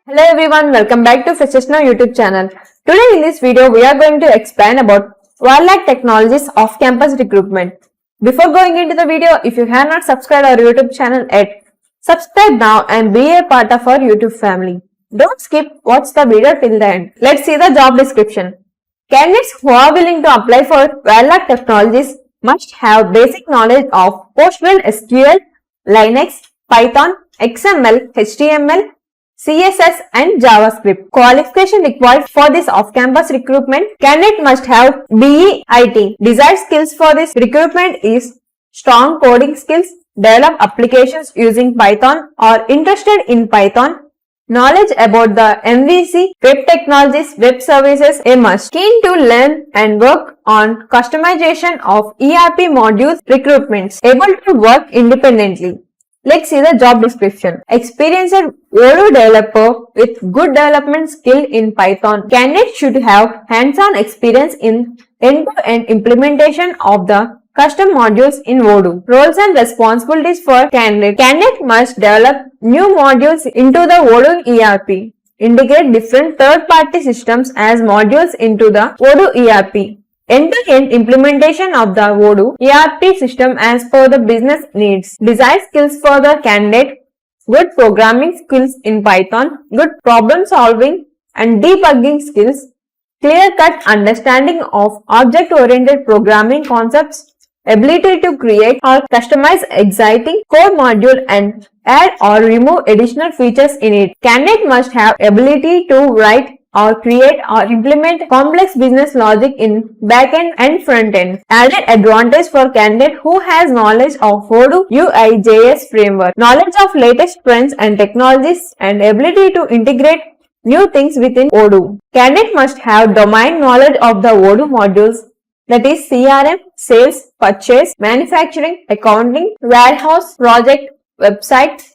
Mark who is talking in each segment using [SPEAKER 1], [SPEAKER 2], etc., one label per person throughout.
[SPEAKER 1] Hello everyone, welcome back to Freshers Now YouTube channel. Today in this video, we are going to explain about Warlock technologies off-campus recruitment. Before going into the video, if you have not subscribed our YouTube channel yet, subscribe now and be a part of our YouTube family. Don't skip, watch the video till the end. Let's see the job description. Candidates who are willing to apply for Warlock technologies must have basic knowledge of PostgreSQL, Linux, Python, XML, HTML, CSS and JavaScript. Qualification required for this off-campus recruitment. Candidate must have BE IT. Desired skills for this recruitment is strong coding skills, develop applications using Python or interested in Python, knowledge about the MVC, web technologies, web services a must. Keen to learn and work on customization of ERP modules recruitments. Able to work independently. Let's see the job description. Experienced Odoo developer with good development skill in Python. Candidate should have hands-on experience in end-to-end implementation of the custom modules in Odoo. Roles and responsibilities for candidate. Candidate must develop new modules into the Odoo ERP. Integrate different third-party systems as modules into the Odoo ERP. End-to-end implementation of the Odoo ERP system as per the business needs. Desired skills for the candidate: good programming skills in Python, good problem solving and debugging skills, clear-cut understanding of object-oriented programming concepts, ability to create or customize exciting code module and add or remove additional features in it. Candidate must have ability to write or create or implement complex business logic in backend and frontend. Added advantage for candidate who has knowledge of Odoo UI/JS framework, knowledge of latest trends and technologies, and ability to integrate new things within Odoo. Candidate must have domain knowledge of the Odoo modules, that is CRM, sales, purchase, manufacturing, accounting, warehouse, project, website,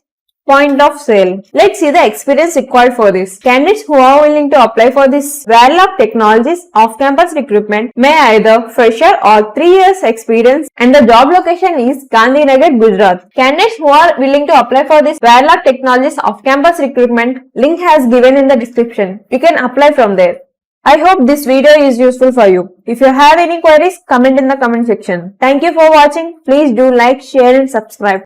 [SPEAKER 1] point of sale. Let's see the experience required for this. Candidates who are willing to apply for this Warlock technologies off-campus recruitment may either fresher or 3 years experience, and the job location is Gandhinagar, Gujarat. Candidates who are willing to apply for this Warlock technologies off-campus recruitment, link has given in the description. You can apply from there. I hope this video is useful for you. If you have any queries, comment in the comment section. Thank you for watching. Please do like, share and subscribe.